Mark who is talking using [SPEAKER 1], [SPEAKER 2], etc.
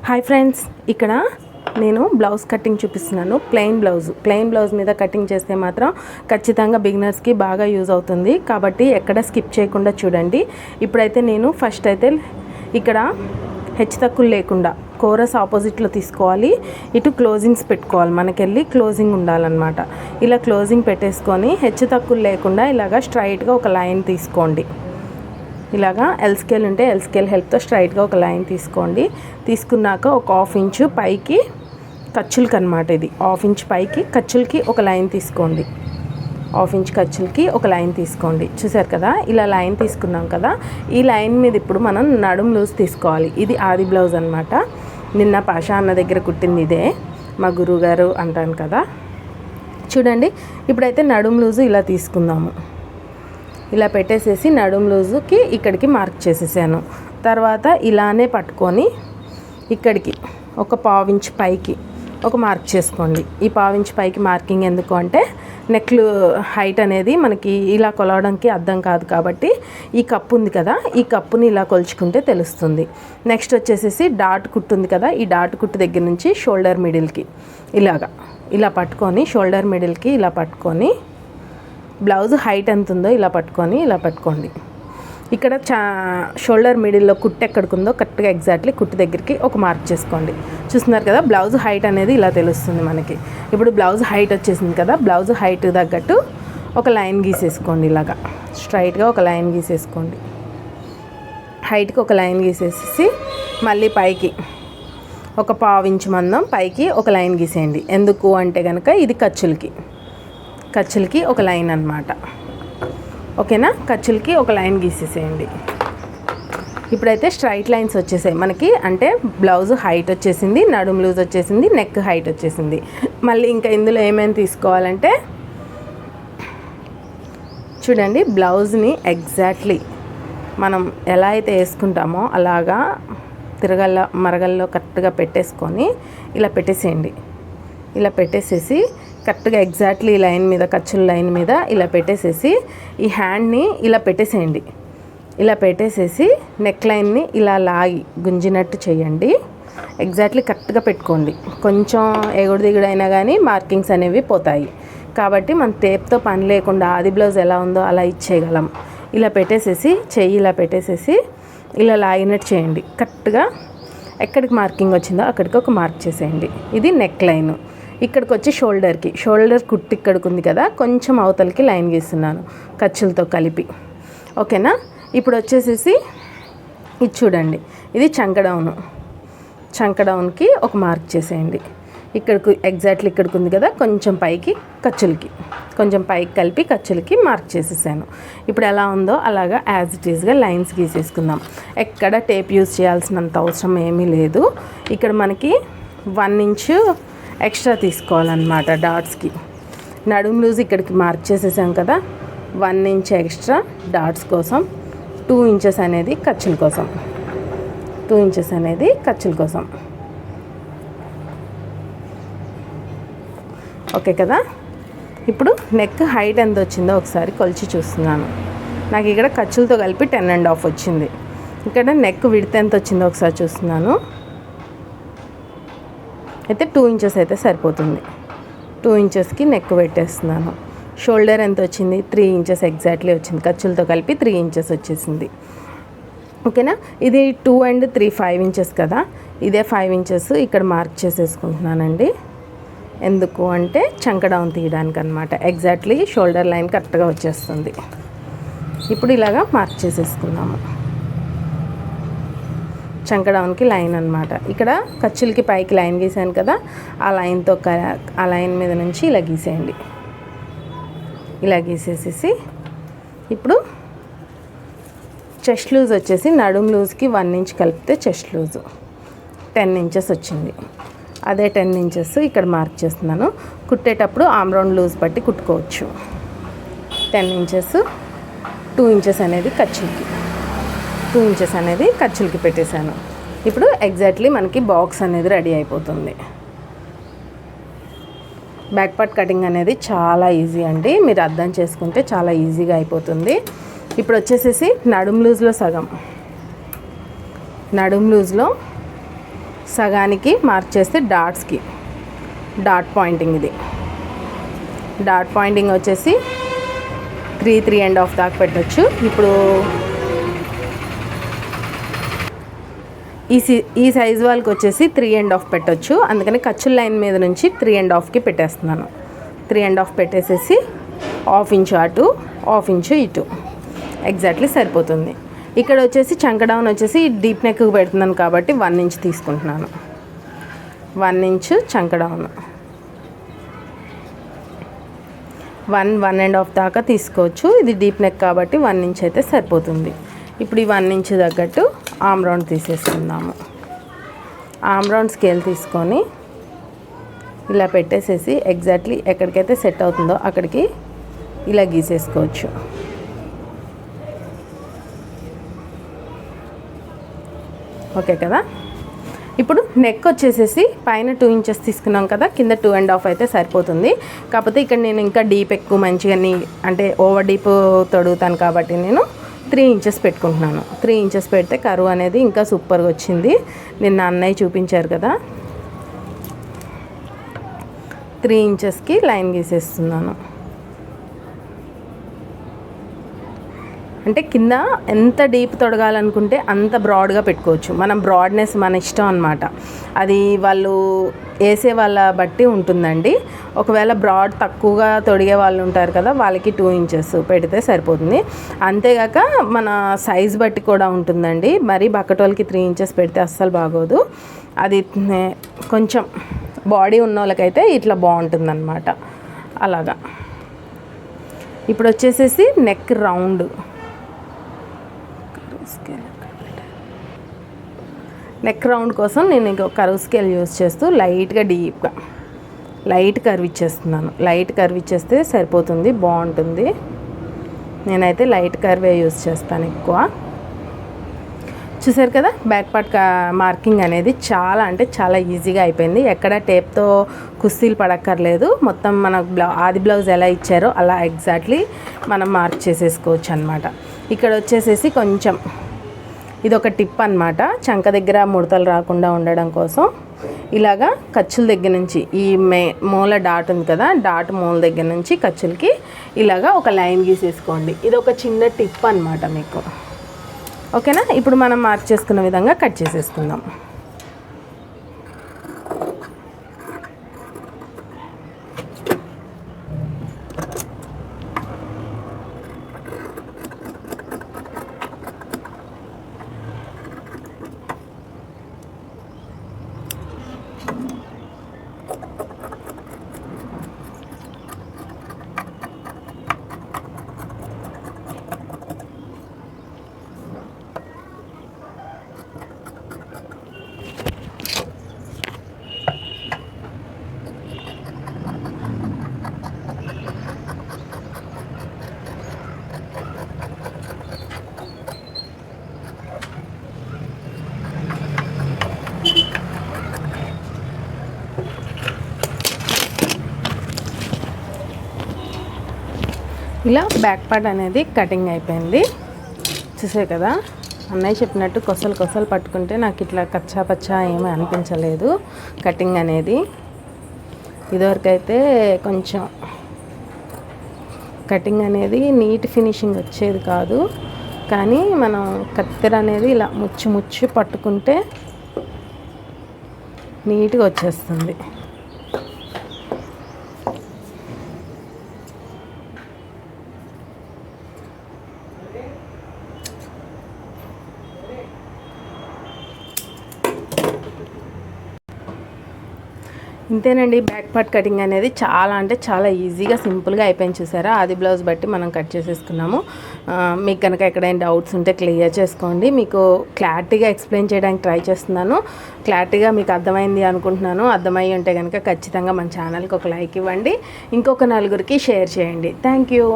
[SPEAKER 1] Hi friends, ఇక్కడ నేను blouse cutting చూపిస్తున్నాను. ప్లెయిన్ బ్లౌజ్ మీద కటింగ్ చేస్తే మాత్రం ఖచ్చితంగా బిగినర్స్కి బాగా యూజ్ అవుతుంది. కాబట్టి ఎక్కడ స్కిప్ చేయకుండా చూడండి. ఇప్పుడైతే నేను ఫస్ట్ అయితే ఇక్కడ హెచ్చు తక్కువ లేకుండా కోరస్ ఆపోజిట్లో తీసుకోవాలి. ఇటు క్లోజింగ్స్ పెట్టుకోవాలి. మనకెళ్ళి క్లోజింగ్ ఉండాలన్నమాట. ఇలా క్లోజింగ్ పెట్టేసుకొని హెచ్చు తక్కువ లేకుండా ఇలాగా స్ట్రైట్గా ఒక లైన్ తీసుకోండి. ఇలాగా ఎల్ స్కేల్ ఉంటే ఎల్ స్కేల్ హెల్ప్తో స్ట్రైట్గా ఒక లైన్ తీసుకోండి. తీసుకున్నాక ఒక 1/2 ఇంచు పైకి ఖర్చులకి అనమాట. ఇది 1/2 ఇంచు పైకి ఖర్చులకి ఒక లైన్ తీసుకోండి. 1/2 ఇంచు ఖర్చులకి ఒక లైన్ తీసుకోండి. చూసారు కదా, ఇలా లైన్ తీసుకున్నాం కదా. ఈ లైన్ మీద ఇప్పుడు మనం నడుము లూజ్ తీసుకోవాలి. ఇది ఆది బ్లౌజ్ అనమాట. నిన్న పాషా అన్న దగ్గర కుట్టింది ఇదే, మా గురువుగారు అంటాను కదా. చూడండి, ఇప్పుడైతే నడుము లూజు ఇలా తీసుకుందాము. ఇలా పెట్టేసేసి నడుము లూజుకి ఇక్కడికి మార్క్ చేసేసాను. తర్వాత ఇలానే పట్టుకొని ఇక్కడికి ఒక 1/4 ఇంచు పైకి ఒక మార్క్ చేసుకోండి. ఈ 1/4 ఇంచు పైకి మార్కింగ్ ఎందుకు అంటే నెక్లు హైట్ అనేది మనకి ఇలా కొలవడానికి అర్థం కాదు. కాబట్టి ఈ కప్పు ఉంది కదా, ఈ కప్పుని ఇలా కొలుచుకుంటే తెలుస్తుంది. నెక్స్ట్ వచ్చేసేసి డాట్ కుట్టు ఉంది కదా, ఈ డాట్ కుట్టు దగ్గర నుంచి షోల్డర్ మిడిల్కి ఇలా పట్టుకొని షోల్డర్ మిడిల్కి ఇలా పట్టుకొని బ్లౌజ్ హైట్ ఎంత ఉందో ఇలా పట్టుకోండి. ఇక్కడ షోల్డర్ మిడిల్లో కుట్టు ఎక్కడికుందో కరెక్ట్గా ఎగ్జాక్ట్లీ కుట్టు దగ్గరికి ఒక మార్క్ చేసుకోండి. చూస్తున్నారు కదా, బ్లౌజ్ హైట్ అనేది ఇలా తెలుస్తుంది మనకి. ఇప్పుడు బ్లౌజ్ హైట్ వచ్చేసింది కదా, బ్లౌజ్ హైట్ తగ్గట్టు ఒక లైన్ గీసేసుకోండి. ఇలాగా స్ట్రైట్గా ఒక లైన్ గీసేసుకోండి. హైట్కి ఒక లైన్ గీసేసి మళ్ళీ పైకి ఒక 1/4 ఇంచు మందం పైకి ఒక లైన్ గీసేయండి. ఎందుకు అంటే కనుక ఇది ఖర్చులకి ఒక లైన్ అన్నమాట. ఓకేనా, ఖర్చులకి ఒక లైన్ గీసేసేయండి. ఇప్పుడైతే స్ట్రైట్ లైన్స్ వచ్చేసాయి మనకి. అంటే బ్లౌజ్ హైట్ వచ్చేసింది, నడుము లూజ్ వచ్చేసింది, నెక్ హైట్ వచ్చేసింది. మళ్ళీ ఇంకా ఇందులో ఏమేమి తీసుకోవాలంటే చూడండి, బ్లౌజ్ని ఎగ్జాక్ట్లీ మనం ఎలా అయితే వేసుకుంటామో అలాగా మరగల్లో కరెక్ట్గా పెట్టేసుకొని ఇలా పెట్టేసేయండి. ఇలా పెట్టేసేసి కరెక్ట్గా ఎగ్జాక్ట్లీ ఈ లైన్ మీద ఖర్చుల లైన్ మీద ఇలా పెట్టేసేసి ఈ హ్యాండ్ని ఇలా పెట్టేసేయండి. ఇలా పెట్టేసేసి నెక్ లైన్ని ఇలా లాగి గుంజినట్టు చేయండి. ఎగ్జాక్ట్లీ కరెక్ట్గా పెట్టుకోండి. కొంచెం ఎగుడు దిగుడు అయినా కానీ మార్కింగ్స్ అనేవి పోతాయి. కాబట్టి మన టేప్తో పని లేకుండా ఆది బ్లౌజ్ ఎలా ఉందో అలా ఇచ్చేయగలం. ఇలా పెట్టేసేసి చెయ్యి ఇలా పెట్టేసేసి ఇలా లాగినట్టు చేయండి. కరెక్ట్గా ఎక్కడికి మార్కింగ్ వచ్చిందో అక్కడికి ఒక మార్క్ చేసేయండి. ఇది నెక్ లైన్. ఇక్కడికి వచ్చి షోల్డర్ కుట్టు ఇక్కడికి ఉంది కదా, కొంచెం అవతలకి లైన్ గీస్తున్నాను ఖర్చులతో కలిపి. ఓకేనా, ఇప్పుడు వచ్చేసేసి ఇది చూడండి, ఇది చంకడౌన్కి ఒక మార్క్ చేసేయండి. ఇక్కడికి ఎగ్జాక్ట్లీ ఇక్కడికి ఉంది కదా, కొంచెం పైకి కలిపి ఖర్చులకి మార్క్ చేసేసాను. ఇప్పుడు ఎలా ఉందో అలాగా యాజ్ ఇట్ ఈస్గా లైన్స్ గీసేసుకుందాం. ఎక్కడ టేప్ యూజ్ చేయాల్సినంత అవసరం ఏమీ లేదు. ఇక్కడ మనకి 1 ఇంచు ఎక్స్ట్రా తీసుకోవాలన్నమాట డాట్స్కి. నడుము లూజ్ ఇక్కడికి మార్క్ చేసేసాం కదా, 1 ఇంచ్ ఎక్స్ట్రా డాట్స్ కోసం, 2 ఇంచెస్ అనేది ఖర్చుల కోసం. ఓకే కదా. ఇప్పుడు నెక్ హైట్ ఎంత వచ్చిందో ఒకసారి కొలిచి చూస్తున్నాను. నాకు ఇక్కడ ఖర్చులతో కలిపి 10.5 వచ్చింది. ఇక్కడ నెక్ విడ్త్ ఎంత వచ్చిందో ఒకసారి చూస్తున్నాను. అయితే 2 ఇంచెస్ అయితే సరిపోతుంది. 2 ఇంచెస్కి నెక్ పెట్టేస్తున్నాను. షోల్డర్ ఎంత వచ్చింది, 3 ఇంచెస్ ఎగ్జాక్ట్లీ వచ్చింది. ఖర్చులతో కలిపి 3 ఇంచెస్ వచ్చేసింది. ఓకేనా, ఇది 2 and 3 5 ఇంచెస్ కదా, ఇదే 5 ఇంచెస్ ఇక్కడ మార్క్ చేసేసుకుంటున్నానండి. ఎందుకు అంటే చంకడౌన్ తీయడానికి అనమాట. ఎగ్జాక్ట్లీ షోల్డర్ లైన్ కరెక్ట్గా వచ్చేస్తుంది. ఇప్పుడు ఇలాగా మార్క్ చేసేసుకున్నాము. చంకడౌన్కి లైన్ అనమాట. ఇక్కడ ఖర్చులకి పైకి లైన్ గీసాను కదా, ఆ లైన్ మీద నుంచి ఇలా గీసేయండి. ఇలా గీసేసేసి ఇప్పుడు చెస్ట్ లూజ్ వచ్చేసి నడుము లూజ్కి 1 ఇంచ్ కలిపితే చెస్ట్ లూజు 10 ఇంచెస్ వచ్చింది. అదే 10 ఇంచెస్ ఇక్కడ మార్క్ చేస్తున్నాను. కుట్టేటప్పుడు ఆమ్ రౌండ్ లూజ్ బట్టి కుట్టుకోవచ్చు. 10 ఇంచెస్, 2 ఇంచెస్ అనేది ఖర్చులకి పెట్టేశాను. ఇప్పుడు ఎగ్జాక్ట్లీ మనకి బాక్స్ అనేది రెడీ అయిపోతుంది. బ్యాక్ పార్ట్ కటింగ్ అనేది చాలా ఈజీ అండి. మీరు అర్థం చేసుకుంటే చాలా ఈజీగా అయిపోతుంది. ఇప్పుడు వచ్చేసేసి నడుము లూజ్లో సగం, నడుము లూజ్లో సగానికి మార్క్ చేస్తే డాట్స్కి డాట్ పాయింటింగ్. ఇది డాట్ పాయింటింగ్ వచ్చేసి 3.5 దాకా పెట్టచ్చు. ఇప్పుడు ఈ సైజ్ వాళ్ళకి వచ్చేసి 3.5 పెట్టచ్చు. అందుకని ఖర్చుల లైన్ మీద నుంచి 3.5కి పెట్టేస్తున్నాను. 3.5 పెట్టేసేసి 1/2 ఇంచు అటు 1/2 ఇంచు ఇటు ఎగ్జాక్ట్లీ సరిపోతుంది. ఇక్కడ వచ్చేసి చంక డౌన్ వచ్చేసి డీప్ నెక్కి పెడుతున్నాను కాబట్టి 1 ఇంచ్ తీసుకుంటున్నాను. 1 ఇంచు చంక డౌన్ 1.5 దాకా తీసుకోవచ్చు. ఇది డీప్ నెక్ కాబట్టి 1 ఇంచ్ అయితే సరిపోతుంది. ఇప్పుడు ఈ 1 ఇంచ్ తగ్గట్టు ఆమ్ రౌండ్ తీసేసుకుందాము. ఆమ్ రౌండ్ స్కేల్ తీసుకొని ఇలా పెట్టేసేసి ఎగ్జాక్ట్లీ ఎక్కడికైతే సెట్ అవుతుందో అక్కడికి ఇలా గీసేసుకోవచ్చు. ఓకే కదా. ఇప్పుడు నెక్ వచ్చేసేసి పైన 2 ఇంచెస్ తీసుకున్నాం కదా, కింద 2.5 అయితే సరిపోతుంది. కాకపోతే ఇక్కడ నేను ఇంకా డీప్ ఎక్కువ మంచిగా అంటే ఓవర్ డీప్ తొడుగుతాను కాబట్టి నేను 3 ఇంచెస్ పెట్టుకుంటున్నాను. 3 ఇంచెస్ పెడితే కరువు అనేది ఇంకా సూపర్గా వచ్చింది. నిన్న అన్నయ్య చూపించారు కదా. 3 ఇంచెస్కి లైన్ గీసేస్తున్నాను. అంటే కింద ఎంత డీప్ తొడగాలనుకుంటే అంత బ్రాడ్గా పెట్టుకోవచ్చు. మనం బ్రాడ్నెస్ మన ఇష్టం అన్నమాట. అది వాళ్ళు వేసే వాళ్ళ బట్టి ఉంటుందండి. ఒకవేళ బ్రాడ్ తక్కువగా తొడిగే వాళ్ళు ఉంటారు కదా, వాళ్ళకి 2 ఇంచెస్ పెడితే సరిపోతుంది. అంతేగాక మన సైజ్ బట్టి కూడా ఉంటుందండి. మరి బక్కటోళ్ళకి 3 ఇంచెస్ పెడితే అస్సలు బాగోదు. అది కొంచెం బాడీ ఉన్న వాళ్ళకైతే ఇట్లా బాగుంటుందన్నమాట. అలాగా ఇప్పుడు వచ్చేసేసి నెక్ రౌండ్ నెక్ రౌండ్ కోసం నేను ఇంకో కర్వ్ స్కేల్ యూజ్ చేస్తూ లైట్గా డీప్గా లైట్ కర్వ్ ఇచ్చేస్తున్నాను. లైట్ కర్వ్ ఇచ్చేస్తే సరిపోతుంది, బాగుంటుంది. నేనైతే లైట్ కర్వే యూజ్ చేస్తాను ఎక్కువ. చూసారు కదా, బ్యాక్ పార్ట్ మార్కింగ్ అనేది చాలా అంటే చాలా ఈజీగా అయిపోయింది. ఎక్కడ టేప్తో కుస్తీలు పడక్కర్లేదు. మొత్తం మన ఆది బ్లౌజ్ ఎలా ఇచ్చారో అలా ఎగ్జాక్ట్లీ మనం మార్క్ చేసేసుకోవచ్చు అనమాట. ఇక్కడ వచ్చేసేసి కొంచెం ఇది ఒక టిప్ అనమాట. చంక దగ్గర ముడతలు రాకుండా ఉండడం కోసం ఇలాగా ఖర్చుల దగ్గర నుంచి ఈ మూల డాట్ ఉంది కదా, డాట్ మూల దగ్గర నుంచి ఖర్చులకి ఇలాగా ఒక లైన్ గీసేసుకోండి. ఇది ఒక చిన్న టిప్ అనమాట మీకు. ఓకేనా. ఇప్పుడు మనం మార్క్ చేసుకున్న విధంగా కట్ చేసేసుకుందాం. ఇలా బ్యాక్ పార్ట్ అనేది కటింగ్ అయిపోయింది. చూసారు కదా, అన్నయ్య చెప్పినట్టు కొసలు పట్టుకుంటే నాకు ఇట్లా కచ్చా పచ్చా ఏమీ అనిపించలేదు కటింగ్ అనేది. ఇదివరకైతే కొంచెం కటింగ్ అనేది నీట్ ఫినిషింగ్ వచ్చేది కాదు. కానీ మనం కత్తెర అనేది ఇలా ముచ్చు పట్టుకుంటే నీట్గా వచ్చేస్తుంది. ఇంతేనండి, బ్యాక్ పార్ట్ కటింగ్ అనేది చాలా అంటే చాలా ఈజీగా సింపుల్గా అయిపోయింది. చూసారా, ఆది బ్లౌజ్ బట్టి మనం కట్ చేసేసుకున్నాము. మీకు కనుక ఎక్కడైనా డౌట్స్ ఉంటే క్లియర్ చేసుకోండి. మీకు క్లారిటీగా ఎక్స్ప్లెయిన్ చేయడానికి ట్రై చేస్తున్నాను. క్లారిటీగా మీకు అర్థమైంది అనుకుంటున్నాను. అర్థమయ్యి ఉంటే కనుక ఖచ్చితంగా మన ఛానల్కి ఒక లైక్ ఇవ్వండి, ఇంకొక నలుగురికి షేర్ చేయండి. Thank you.